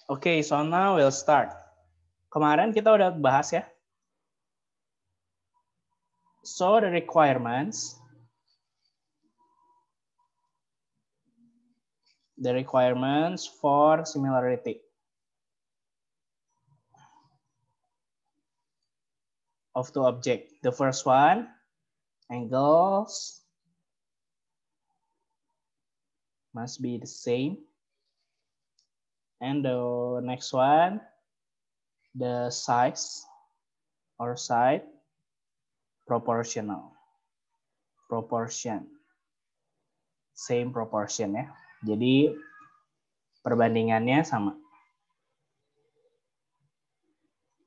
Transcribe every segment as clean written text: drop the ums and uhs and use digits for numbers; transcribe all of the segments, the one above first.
Okay, so now we'll start. Kemarin kita udah bahas ya. So the requirements for similarity of two objects. The first one, angles must be the same. And the next one, the size or side proportional. Proportion. Same proportion ya. Jadi perbandingannya sama.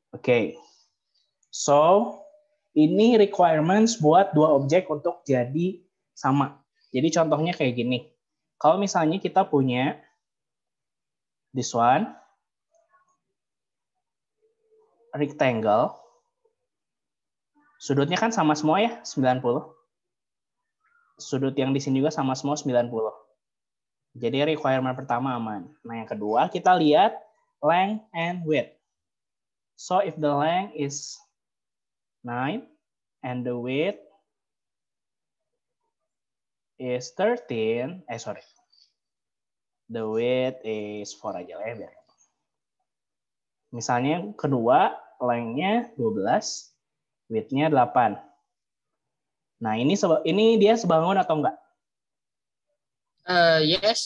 Oke. So, ini requirements buat dua objek untuk jadi sama. Jadi contohnya kayak gini. Kalau misalnya kita punya this one, rectangle, sudutnya kan sama semua ya, 90. Sudut yang di sini juga sama semua 90. Jadi requirement pertama aman. Nah yang kedua kita lihat length and width. So if the length is 9 and the width is 13, the width is 4 aja lah ya biar. Misalnya yang kedua length-nya 12, width-nya 8. Nah ini dia sebangun atau enggak? Yes.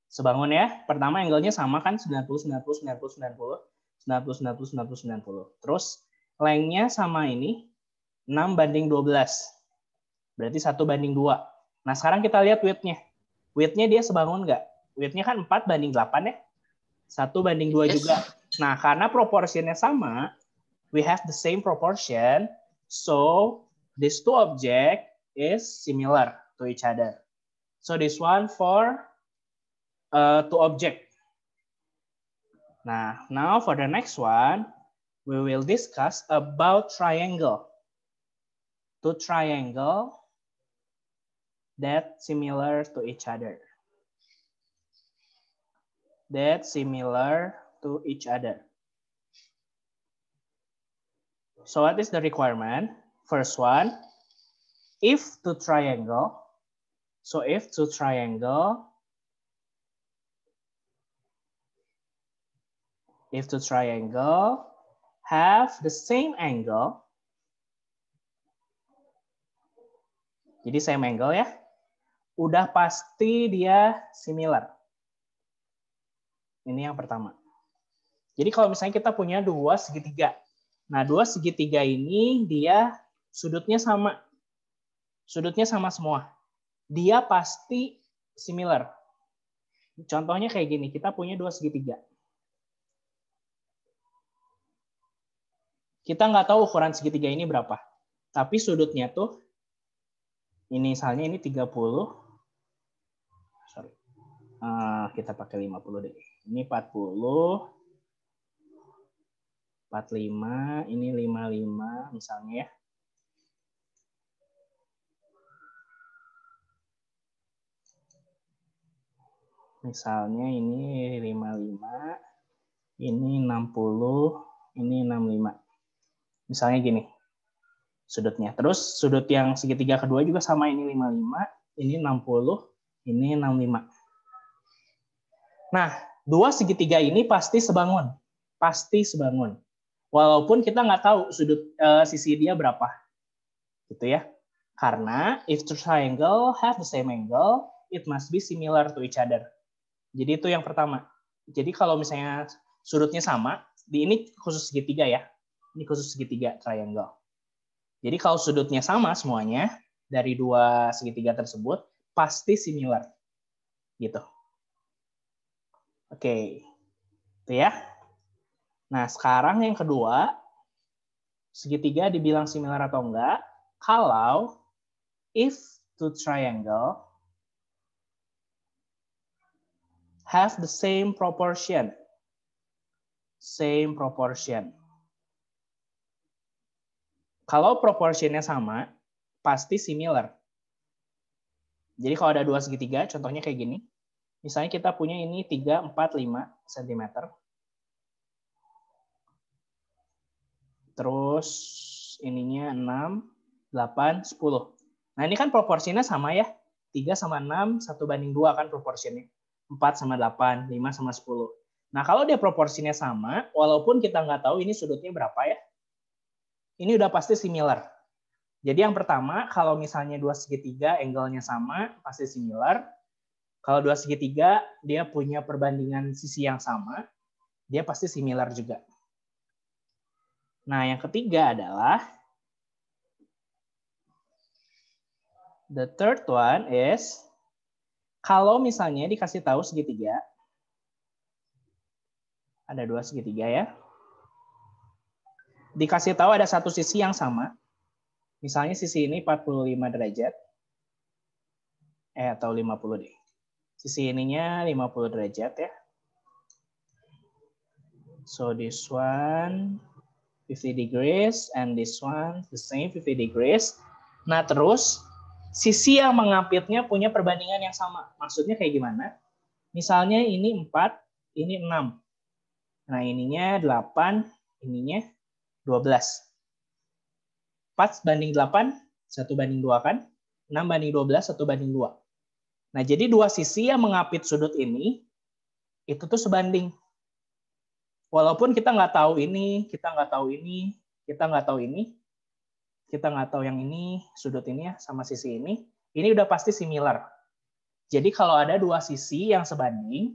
Sebangun ya. Pertama angle-nya sama kan 90, 90, 90, 90, 90, 90, 90, 90. Terus length-nya sama ini 6:12. Berarti 1:2. Nah sekarang kita lihat width-nya. Width-nya dia sebangun nggak? Width-nya kan 4:8 ya. 1:2 Yes. juga. Nah karena proporsinya sama, we have the same proportion. So these two object is similar to each other. So this one for two object. Now for the next one, we will discuss about triangle. Two triangle that similar to each other. That similar to each other. So what is the requirement? First one, if two triangle. So if two triangle have the same angle. Jadi same angle ya. Udah pasti dia similar. Ini yang pertama. Jadi kalau misalnya kita punya dua segitiga. Nah, dua segitiga ini dia sudutnya sama. Sudutnya sama semua. Dia pasti similar. Contohnya kayak gini, kita punya dua segitiga. Kita nggak tahu ukuran segitiga ini berapa. Tapi sudutnya tuh, ini misalnya ini 30. Sorry. Kita pakai 50 deh. Ini 40. 45, ini 55 misalnya ya. Misalnya ini 55, ini 60, ini 65. Misalnya gini sudutnya. Terus sudut yang segitiga kedua juga sama, ini 55, ini 60, ini 65. Nah, dua segitiga ini pasti sebangun. Pasti sebangun. Walaupun kita nggak tahu sudut sisi dia berapa. Gitu ya. Karena if two triangle have the same angle, it must be similar to each other. Jadi itu yang pertama. Jadi kalau misalnya sudutnya sama, ini khusus segitiga ya. Ini khusus segitiga triangle. Jadi kalau sudutnya sama semuanya dari dua segitiga tersebut pasti similar. Gitu. Oke. Itu ya. Nah, sekarang yang kedua, segitiga dibilang similar atau enggak kalau if two triangle have the same proportion. Same proportion. Kalau proportionnya sama, pasti similar. Jadi kalau ada dua segitiga, contohnya kayak gini. Misalnya kita punya ini 3, 4, 5 cm. Terus ininya 6, 8, 10. Nah ini kan proporsinya sama ya. 3 sama 6, 1:2 kan proporsinya. 4 sama 8, 5 sama 10. Nah kalau dia proporsinya sama, walaupun kita nggak tahu ini sudutnya berapa ya, ini udah pasti similar. Jadi yang pertama, kalau misalnya dua segitiga angle-nya sama, pasti similar. Kalau dua segitiga, dia punya perbandingan sisi yang sama, dia pasti similar juga. Nah, yang ketiga adalah, the third one is, kalau misalnya dikasih tahu segitiga, ada dua segitiga ya, dikasih tahu ada satu sisi yang sama, misalnya sisi ini 45 derajat, atau 50 deh. Sisi ininya 50 derajat ya. So this one 50 degrees and this one the same 50 degrees. Nah terus sisi yang mengapitnya punya perbandingan yang sama. Maksudnya kayak gimana? Misalnya ini 4, ini 6. Nah ininya 8, ininya 12. 4:8, 1:2 kan? 6:12, 1:2. Nah jadi dua sisi yang mengapit sudut ini, itu tuh sebanding. Walaupun kita nggak tahu ini, kita nggak tahu ini, kita nggak tahu ini, kita nggak tahu yang ini, sudut ini ya, sama sisi ini udah pasti similar. Jadi kalau ada dua sisi yang sebanding,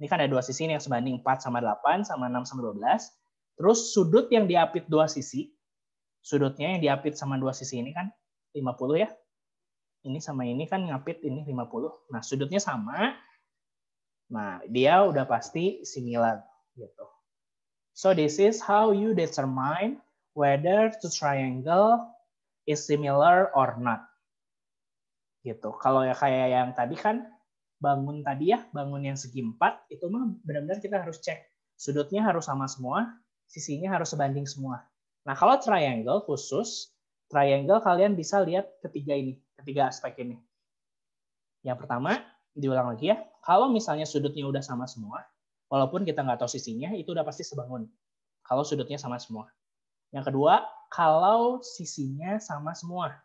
ini kan ada dua sisi yang sebanding, 4 sama 8, sama 6 sama 12, terus sudut yang diapit dua sisi, sudutnya yang diapit sama dua sisi ini kan 50 ya, ini sama ini kan ngapit ini 50, nah sudutnya sama, nah dia udah pasti similar gitu. So this is how you determine whether the triangle is similar or not. Gitu. Kalau ya kayak yang tadi kan bangun tadi ya, bangun yang segi 4 itu mah benar-benar kita harus cek sudutnya harus sama semua, sisinya harus sebanding semua. Nah, kalau triangle khusus, triangle kalian bisa lihat ketiga aspek ini. Yang pertama, diulang lagi ya, kalau misalnya sudutnya udah sama semua, walaupun kita nggak tahu sisinya, itu udah pasti sebangun. Kalau sudutnya sama semua. Yang kedua, kalau sisinya sama semua.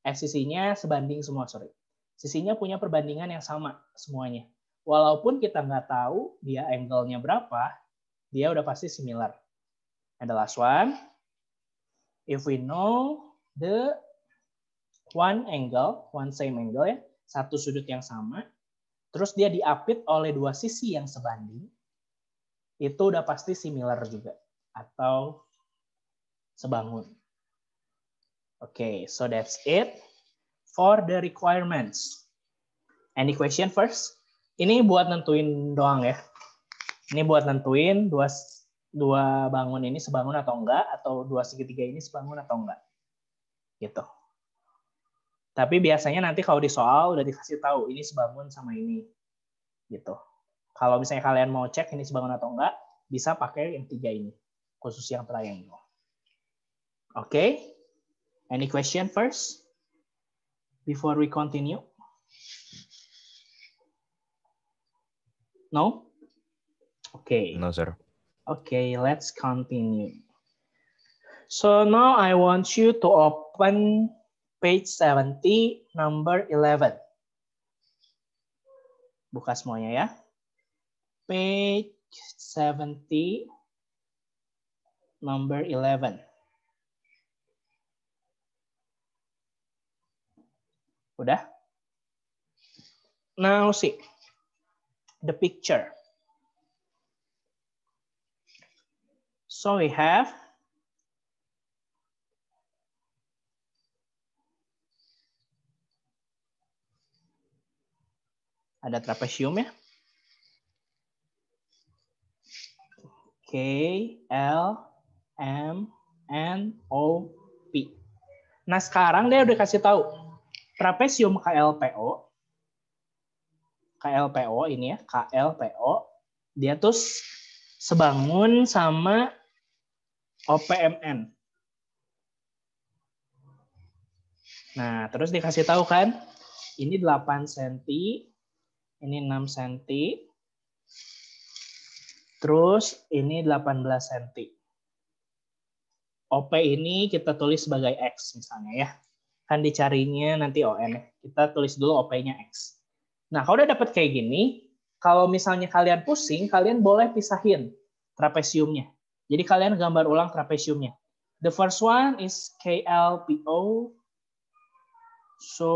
Sisinya sebanding semua, sorry. Sisinya punya perbandingan yang sama semuanya. Walaupun kita nggak tahu dia angle-nya berapa, dia udah pasti similar. And the last one, if we know the one same angle ya, satu sudut yang sama, terus dia diapit oleh dua sisi yang sebanding, itu udah pasti similar juga atau sebangun. Okay, so that's it for the requirements. Any question first? Ini buat nentuin doang ya. Ini buat nentuin dua bangun ini sebangun atau enggak, atau dua segitiga ini sebangun atau enggak. Gitu. Tapi biasanya nanti kalau di soal udah dikasih tahu ini sebangun sama ini. Gitu. Kalau misalnya kalian mau cek ini sebangun atau enggak, bisa pakai yang tiga ini, khusus yang triangle. Okay? Any question first before we continue? No? Okay. No, sir. Okay, let's continue. So now I want you to open page 70, number 11. Buka semuanya ya. Page 70, number 11. Udah? Now see the picture. So we have ada trapesium ya. K, L, M, N, O, P. Nah sekarang dia udah kasih tahu trapesium KLPO ini ya, KLPO, dia tuh sebangun sama OPMN. Nah, terus dikasih tahu kan, ini 8 cm, Ini 6 cm. Terus ini 18 cm. OP ini kita tulis sebagai X misalnya ya. Kan dicarinya nanti ON. Kita tulis dulu OP-nya X. Nah, kalau udah dapat kayak gini, kalau misalnya kalian pusing, kalian boleh pisahin trapesiumnya. Jadi kalian gambar ulang trapesiumnya. The first one is KLPO. So,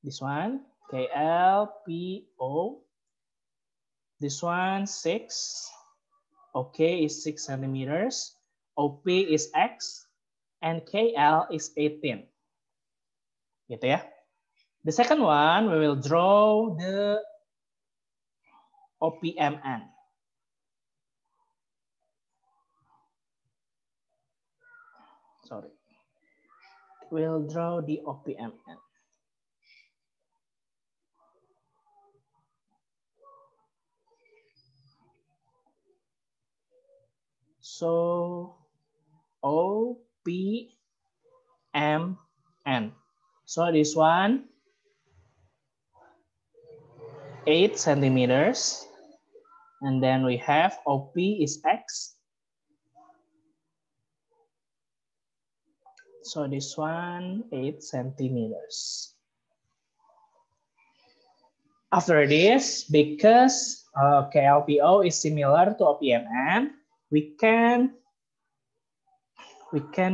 this one, KLPO. This one, 6. OK is 6 centimeters. OP is X. And KL is 18. Gitu ya. The second one, we will draw the OPMN. Sorry. We'll draw the OPMN. So, OPMN. So this one, 8 centimeters. And then we have OP is X. So this one, 8 centimeters. After this, because KLPO is similar to OPMN, we can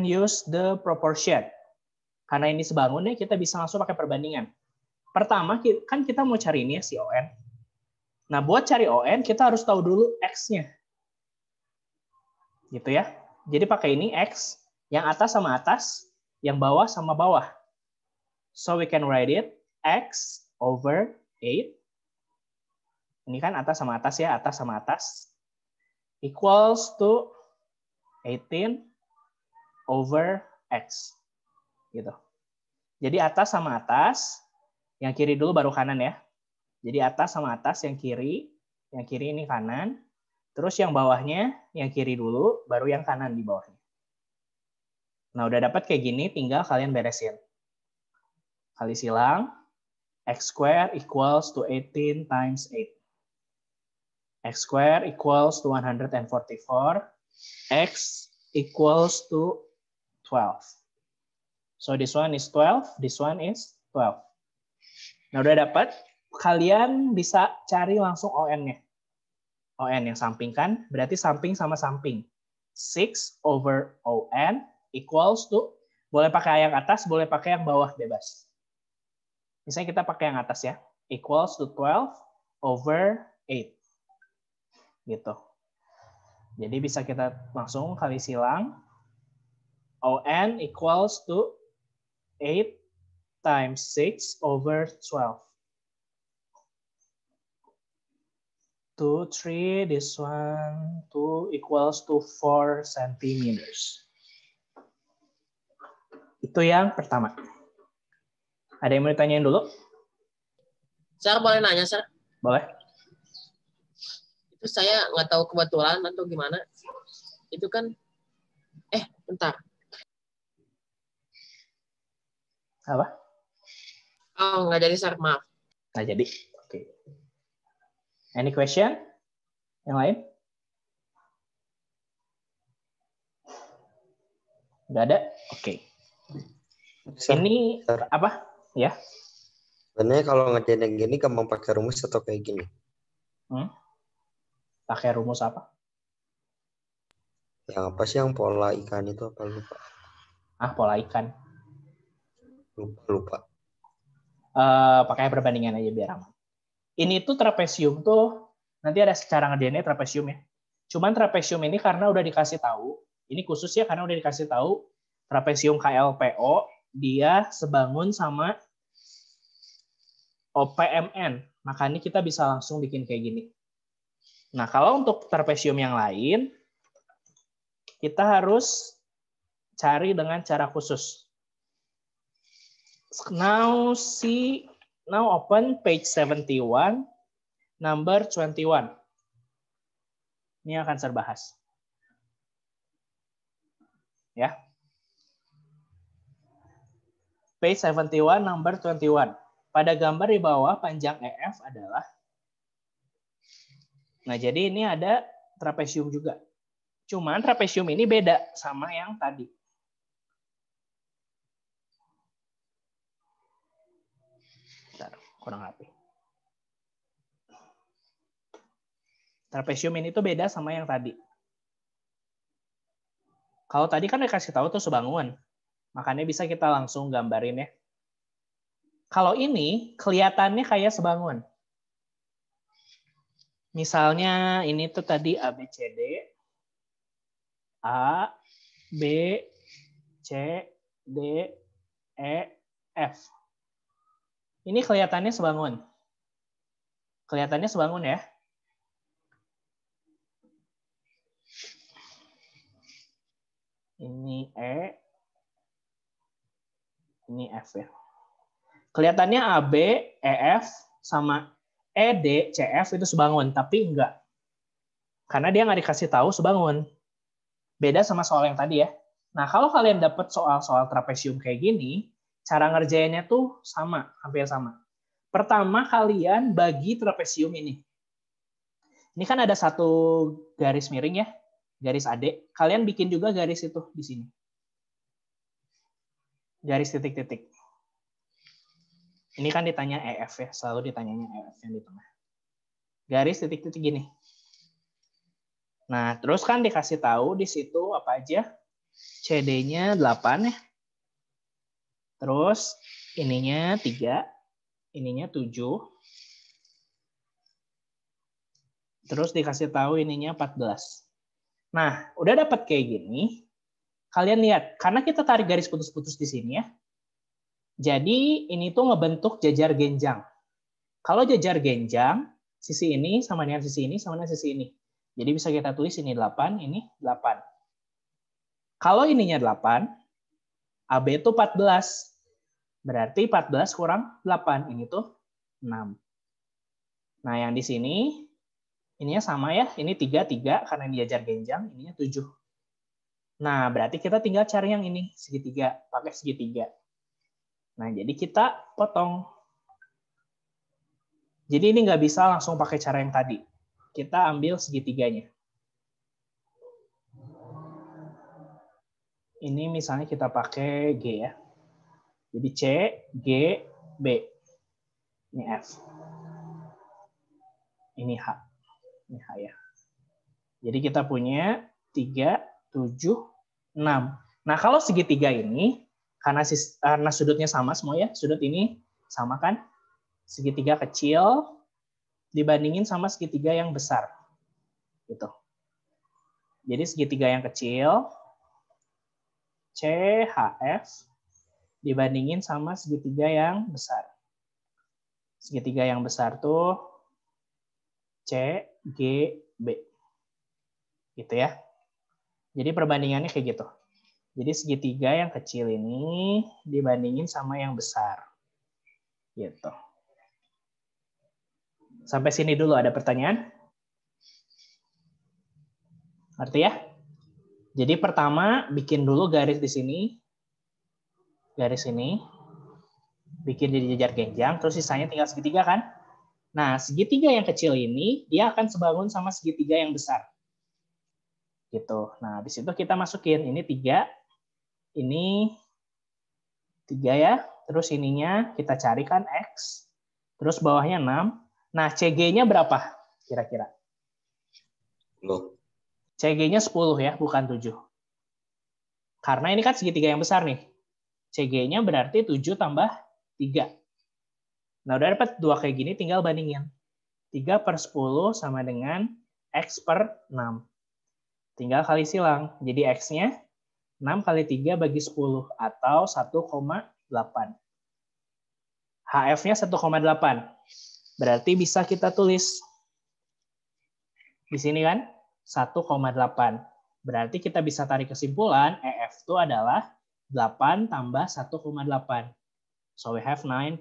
use the proportion. Karena ini sebangun ya, kita bisa langsung pakai perbandingan. Pertama, kan kita mau cari ini ya, si ON. Nah, buat cari ON, kita harus tahu dulu X-nya. Gitu ya. Jadi pakai ini X, yang atas sama atas, yang bawah sama bawah. So we can write it X over 8. Ini kan atas sama atas ya, atas sama atas. Equals to 18 over X. Gitu. Jadi atas sama atas, yang kiri dulu baru kanan ya. Jadi atas sama atas, yang kiri ini kanan. Terus yang bawahnya, yang kiri dulu, baru yang kanan di bawahnya. Nah, udah dapat kayak gini, tinggal kalian beresin. Kali silang, X square equals to 18 times 8. X square equals to 144. X equals to 12. So this one is 12, this one is 12. Nah, udah dapat, kalian bisa cari langsung ON-nya. ON yang samping kan, berarti samping sama samping. 6 over ON equals to, boleh pakai yang atas, boleh pakai yang bawah, bebas. Misalnya kita pakai yang atas ya, equals to 12 over 8. Gitu. Jadi bisa kita langsung kali silang. ON equals to 8 times 6 over 12. 2, 3, this one, 2 equals to 4 centimeters. Itu yang pertama. Ada yang mau ditanyain dulu? Sir, boleh nanya, Sir? Boleh. Itu saya nggak tahu kebetulan atau gimana. Itu kan, bentar. Apa? Oh, nggak jadi, Sir. Maaf. Nggak jadi. Oke. Any question? Yang lain? Nggak ada? Oke. Ini apa? Ya. Sebenarnya kalau ngerjain yang gini gampang pakai rumus atau kayak gini? Pakai rumus apa? Yang apa sih yang pola ikan itu apa lupa? Pola ikan. Lupa. Pakai perbandingan aja biar aman. Ini tuh trapesium tuh nanti ada secara ngerjainnya trapesium ya. Cuman trapesium ini karena udah dikasih tahu, ini khusus ya karena udah dikasih tahu trapesium KLPO dia sebangun sama OPMN. Makanya kita bisa langsung bikin kayak gini. Nah, kalau untuk trapesium yang lain kita harus cari dengan cara khusus. Now open page 71, number 21. Ini akan saya bahas. Ya. Page 71, number 21. pada gambar di bawah panjang EF adalah, nah jadi ini ada trapesium juga. Cuman trapesium ini beda sama yang tadi. Bentar, kurang rapi. Trapesium ini tuh beda sama yang tadi. Kalau tadi kan dikasih tahu tuh sebangun. Makanya bisa kita langsung gambarin ya. Kalau ini kelihatannya kayak sebangun. Misalnya ini tuh tadi ABCD. A, B, C, D, E, F. Ini kelihatannya sebangun. Kelihatannya sebangun ya. Ini E, ini F ya. Kelihatannya AB, EF, sama ED, CF itu sebangun, tapi enggak. Karena dia nggak dikasih tahu sebangun. Beda sama soal yang tadi ya. Nah, kalau kalian dapat soal-soal trapesium kayak gini, cara ngerjainnya tuh sama, hampir sama. Pertama, kalian bagi trapesium ini. Ini kan ada satu garis miring ya, garis AD. Kalian bikin juga garis itu di sini. Garis titik-titik. Ini kan ditanya EF ya, selalu ditanyanya EF yang di tengah. Garis titik-titik gini. Nah, terus kan dikasih tahu di situ apa aja? CD-nya 8 ya. Terus ininya 3, ininya 7. Terus dikasih tahu ininya 14. Nah, udah dapat kayak gini. Kalian lihat, karena kita tarik garis putus-putus di sini ya. Jadi ini tuh ngebentuk jajar genjang. Kalau jajar genjang, sisi ini sama dengan sisi ini sama dengan sisi ini. Jadi bisa kita tulis ini 8, ini 8. Kalau ininya 8, AB itu 14. Berarti 14 kurang 8. Ini tuh 6. Nah, yang di sini, ininya sama ya. Ini 3, karena ini jajar genjang. Ininya 7. Nah, berarti kita tinggal cari yang ini, segitiga. Pakai segitiga. Nah, jadi kita potong. Jadi ini nggak bisa langsung pakai cara yang tadi. Kita ambil segitiganya. Ini misalnya kita pakai G ya. Jadi C, G, B. Ini F. Ini H. Ini H ya. Jadi kita punya 3, 7, 6. Nah, kalau segitiga ini, karena sudutnya sama semua ya, sudut ini sama kan? Segitiga kecil dibandingin sama segitiga yang besar. Gitu. Jadi segitiga yang kecil, CHF, dibandingin sama segitiga yang besar. Segitiga yang besar tuh CGB. Gitu ya. Jadi perbandingannya kayak gitu. Jadi segitiga yang kecil ini dibandingin sama yang besar. Gitu. Sampai sini dulu ada pertanyaan? Ngerti ya? Jadi pertama bikin dulu garis di sini. Garis ini. Bikin di jajar genjang, terus sisanya tinggal segitiga kan? Nah, segitiga yang kecil ini dia akan sebangun sama segitiga yang besar. Gitu. Nah, di situ kita masukin ini 3. Ini 3 ya, terus ininya kita carikan X, terus bawahnya 6. Nah, CG-nya berapa kira-kira? 10. CG-nya 10 ya, bukan 7. Karena ini kan segitiga yang besar nih. CG-nya berarti 7 tambah 3. Nah, udah dapat 2 kayak gini, tinggal bandingin. 3/10 sama dengan X/6. Tinggal kali silang. Jadi X-nya 6 kali 3 bagi 10 atau 1,8. HF-nya 1,8. Berarti bisa kita tulis di sini kan 1,8. Berarti kita bisa tarik kesimpulan EF itu adalah 8 tambah 1,8. So we have 9.8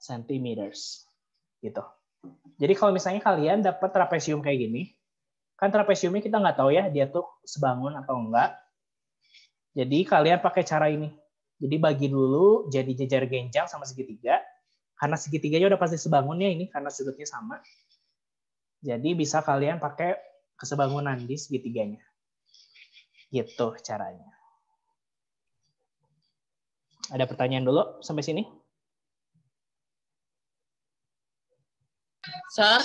centimeters. Gitu. Jadi kalau misalnya kalian dapat trapesium kayak gini, kan trapesiumnya kita nggak tahu ya dia tuh sebangun atau enggak. Jadi kalian pakai cara ini. Jadi bagi dulu jadi jejar genjang sama segitiga. Karena segitiganya udah pasti sebangunnya ini, karena sudutnya sama. Jadi bisa kalian pakai kesebangunan di segitiganya. Gitu caranya. Ada pertanyaan dulu sampai sini? Sah,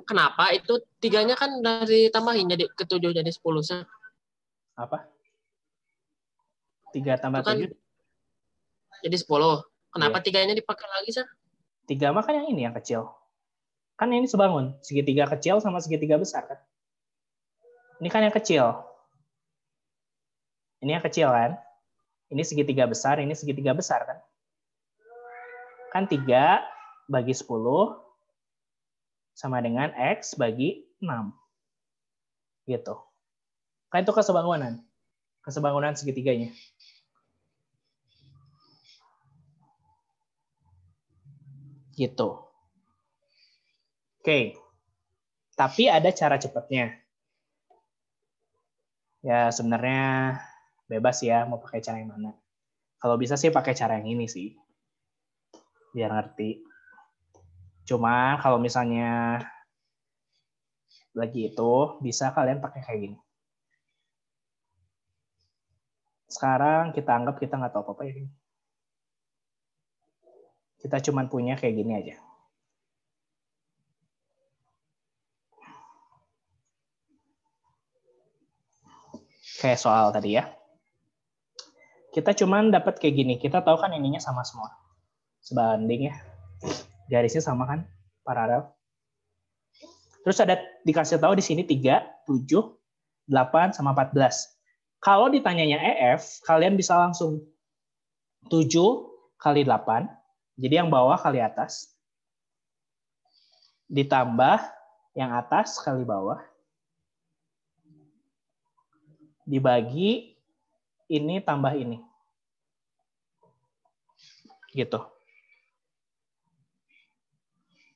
kenapa itu 3-nya kan dari tambahin jadi ke 7 jadi 10, Sah? Apa? 3 tambah Itu kan 7? jadi 10. Kenapa Iya. 3-nya dipakai lagi, Sah? 3 mah kan yang ini yang kecil. Kan ini sebangun. Segitiga kecil sama segitiga besar kan? Ini kan yang kecil. Ini yang kecil kan? Ini segitiga besar, ini segitiga besar kan? Kan 3 bagi 10 sama dengan X bagi 6. Gitu. Kan itu kesebangunan. Kesebangunan segitiganya. Gitu. Oke. Tapi ada cara cepatnya. Ya sebenarnya bebas ya mau pakai cara yang mana. Kalau bisa sih pakai cara yang ini sih. Biar ngerti. Cuma kalau misalnya lagi itu bisa kalian pakai kayak gini. Sekarang kita anggap kita nggak tahu apa-apa ya. Kita cuma punya kayak gini aja. Kayak soal tadi ya. Kita cuma dapat kayak gini. Kita tahu kan ininya sama semua. Sebanding ya. Garisnya sama kan? Paralel. Terus ada dikasih tahu di sini 3, 7, 8, sama 14. Kalau ditanyanya EF, kalian bisa langsung 7 kali 8. Jadi yang bawah kali atas. Ditambah yang atas kali bawah. Dibagi ini tambah ini. Gitu.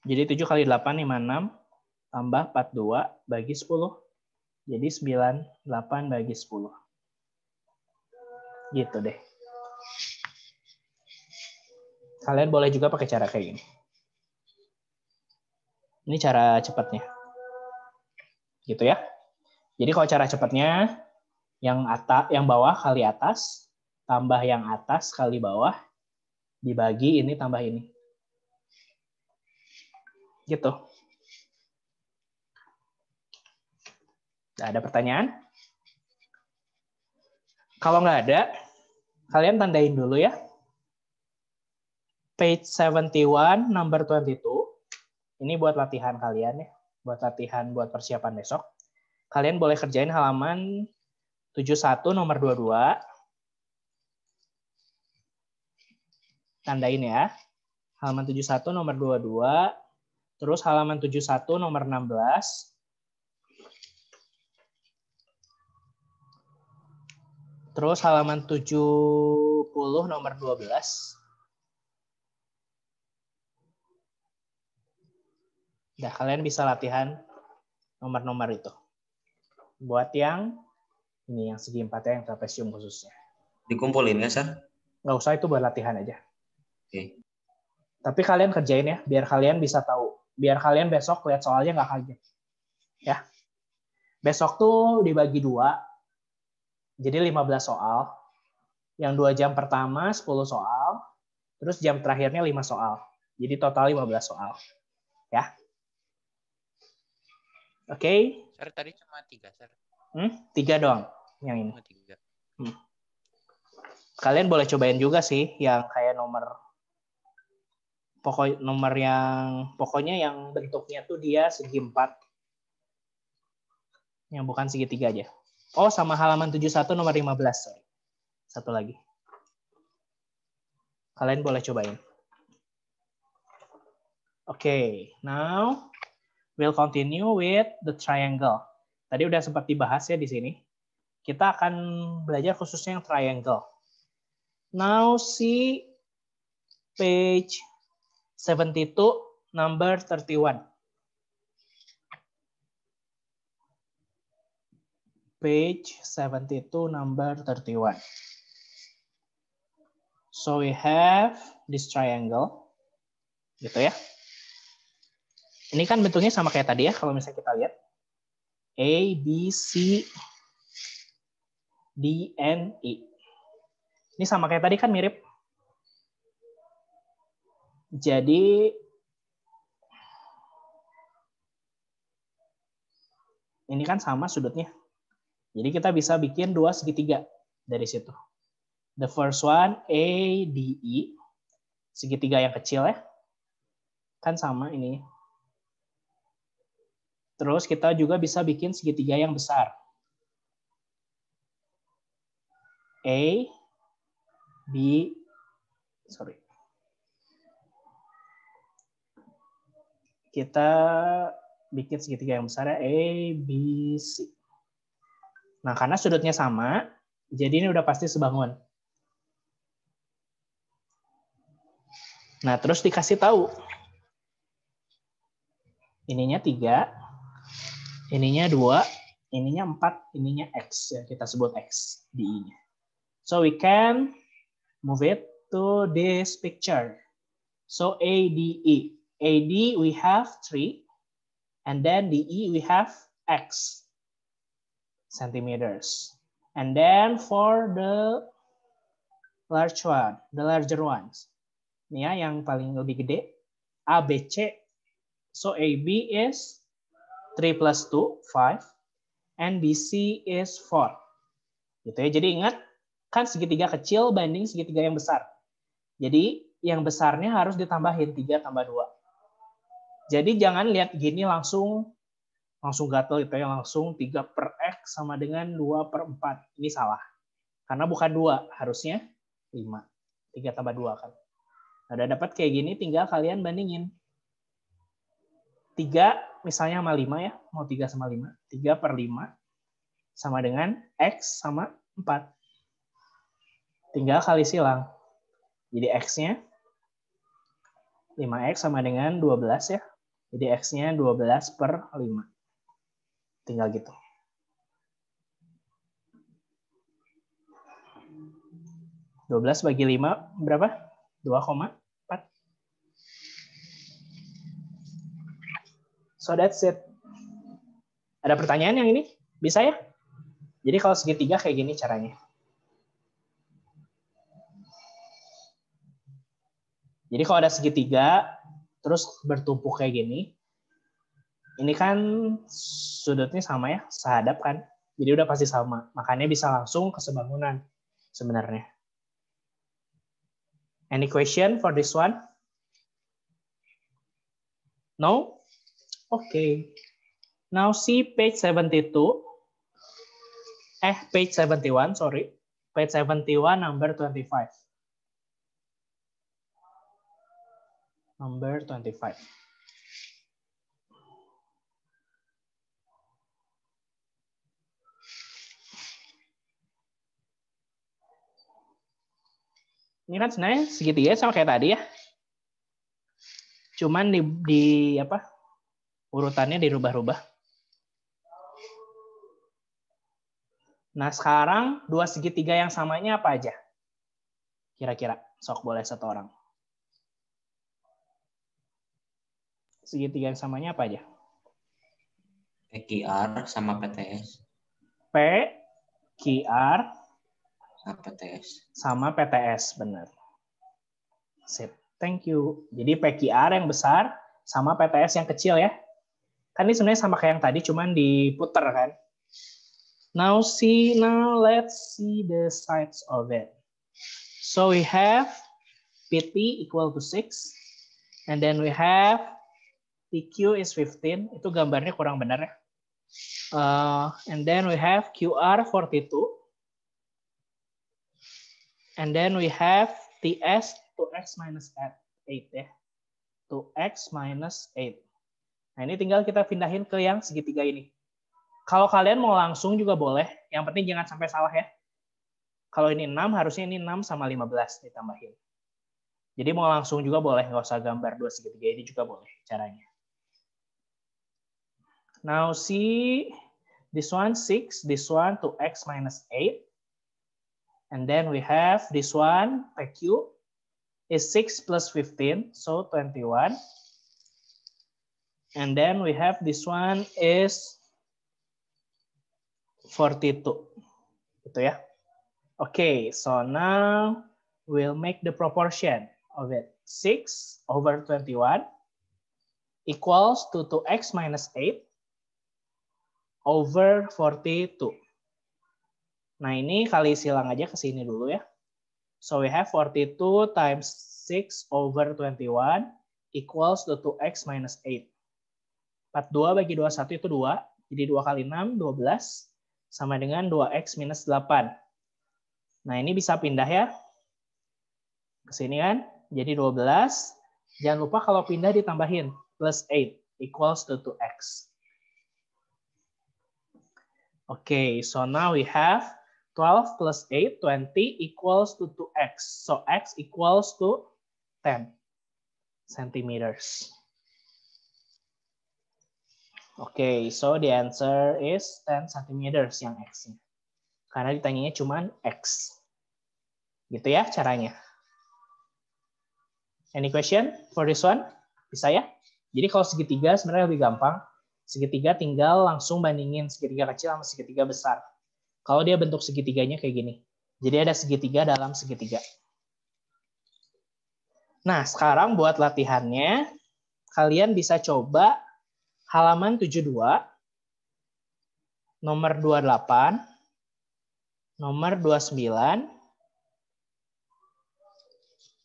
Jadi 7 kali 8, 56. Tambah 42 bagi 10. Jadi 98 bagi 10. Gitu deh. Kalian boleh juga pakai cara kayak gini. Ini cara cepatnya. Gitu ya. Jadi kalau cara cepatnya, yang bawah kali atas, tambah yang atas kali bawah, dibagi ini tambah ini. Gitu. Ada pertanyaan? Kalau nggak ada, kalian tandain dulu ya. Page 71, number 22. Ini buat latihan kalian ya. Buat latihan buat persiapan besok. Kalian boleh kerjain halaman 71 nomor 22. Tandain ya. Halaman 71 nomor 22. Terus halaman 71 nomor 16. Terus halaman 70 nomor 12. Nah, kalian bisa latihan nomor-nomor itu. Buat yang ini yang segi empatnya, yang trapesium khususnya. Dikumpulin ya, Sar? Nggak usah, itu buat latihan aja. Oke. Tapi kalian kerjain ya, biar kalian bisa tahu. Biar kalian besok lihat soalnya nggak kaget. Ya. Besok tuh dibagi 2. Jadi 15 soal. Yang 2 jam pertama 10 soal. Terus jam terakhirnya 5 soal. Jadi total 15 soal. Ya. Oke. Okay. Sar, tadi cuma 3, Sar. 3 doang yang ini. Cuma 3. Kalian boleh cobain juga sih yang kayak pokoknya yang bentuknya tuh dia segi 4. Yang bukan segitiga aja. Oh, sama halaman 71 nomor 15. Sorry. Satu lagi. Kalian boleh cobain. Okay, now we'll continue with the triangle. Tadi udah sempat dibahas ya di sini. Kita akan belajar khususnya yang triangle. Now see page 72 number 31. Page 72 number 31. So we have this triangle. Gitu ya. Ini kan bentuknya sama kayak tadi ya, kalau misalnya kita lihat. A, B, C, D, and E. Ini sama kayak tadi kan mirip. Jadi, ini kan sama sudutnya. Jadi kita bisa bikin dua segitiga dari situ. The first one, A, D, E. Segitiga yang kecil ya. Kan sama ini. Terus kita juga bisa bikin segitiga yang besar. A, B, sorry. Kita bikin segitiga yang besar ya, A, B, C. Nah, karena sudutnya sama, jadi ini udah pasti sebangun. Nah, terus dikasih tahu. Ininya 3, ininya 2, ininya 4, ininya X. Ya, kita sebut X di I-nya. So we can move it to this picture. So ADE. AD we have 3, and then DE we have X centimeters. And then for the larger ones. Ini ya yang paling lebih gede, ABC. So AB is 3 plus 2, 5. And BC is 4. Gitu ya. Jadi ingat, kan segitiga kecil banding segitiga yang besar. Jadi yang besarnya harus ditambahin 3 tambah 2. Jadi jangan lihat gini langsung gatel gitu ya, langsung 3 per X sama dengan 2 per 4. Ini salah. Karena bukan 2, harusnya 5. 3 tambah 2 kan. Nah, udah dapat kayak gini, tinggal kalian bandingin. 3 misalnya sama 5 ya, mau 3 sama 5. 3 per 5 sama dengan X sama 4. Tinggal kali silang. Jadi X-nya 5X sama dengan 12 ya. Jadi X-nya 12 per 5. Tinggal gitu. (12 bagi 5 berapa? 2,4. So that's it. Ada pertanyaan yang ini? Bisa ya? Jadi kalau segitiga kayak gini caranya. Jadi kalau ada segitiga, terus bertumpuk kayak gini, ini kan sudutnya sama ya, sehadap kan. Jadi udah pasti sama. Makanya bisa langsung ke sebangunan sebenarnya. Any question for this one? No? Okay. Now see page 72. Page 71, sorry. Page 71, number 25. Number 25. Ini kan sebenarnya segitiga sama kayak tadi ya. Cuman di apa? Urutannya dirubah-rubah. Nah, sekarang dua segitiga yang samanya apa aja? Kira-kira, sok boleh satu orang. Segitiga yang samanya apa aja? PQR sama PTS. PQR Sama PTS. sama PTS, benar. Sip, thank you. Jadi PQR yang besar sama PTS yang kecil ya. Kan ini sebenarnya sama kayak yang tadi, cuman diputer kan. Now let's see the sides of it. So we have PT equal to 6. And then we have PQ is 15. Itu gambarnya kurang benar ya. And then we have QR 42. And then we have TS 2x minus 8 ya. 2x minus 8. Nah ini tinggal kita pindahin ke yang segitiga ini. Kalau kalian mau langsung juga boleh. Yang penting jangan sampai salah ya. Kalau ini 6, harusnya ini 6 sama 15 ditambahin. Jadi mau langsung juga boleh. Nggak usah gambar dua segitiga ini juga boleh caranya. Now see this one 6, this one 2x minus 8. And then we have this one, PQ, is 6 plus 15, so 21. And then we have this one is 42. Gitu ya. Okay, so now we'll make the proportion of it. 6 over 21 equals to 2x minus 8 over 42. Nah, ini kali silang aja ke sini dulu ya. So we have 42 times 6 over 21 equals to 2x minus 8. 42 bagi 21 itu 2. Jadi 2 kali 6, 12. Sama dengan 2x minus 8. Nah, ini bisa pindah ya. Ke sini kan. Jadi 12. Jangan lupa kalau pindah ditambahin. Plus 8 equals to 2x. Okay, so now we have 12 plus 8, 20 equals to 2x. So x equals to 10 centimeters. Okay, so the answer is 10 centimeters yang x-nya. Karena ditanyanya cuma x. Gitu ya caranya. Any question for this one? Bisa ya? Jadi kalau segitiga sebenarnya lebih gampang. Segitiga tinggal langsung bandingin segitiga kecil sama segitiga besar. Kalau dia bentuk segitiganya kayak gini. Jadi ada segitiga dalam segitiga. Nah, sekarang buat latihannya, kalian bisa coba halaman 72, nomor 28, nomor 29.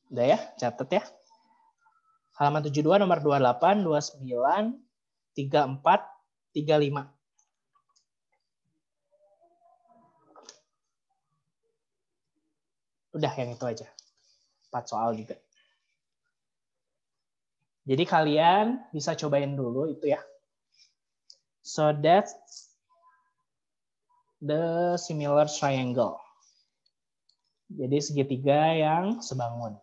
Udah ya, catat ya. Halaman 72, nomor 28, 29, 34, 35. Udah yang itu aja. 4 soal juga. Jadi kalian bisa cobain dulu itu ya. So that's the similar triangle. Jadi segitiga yang sebangun.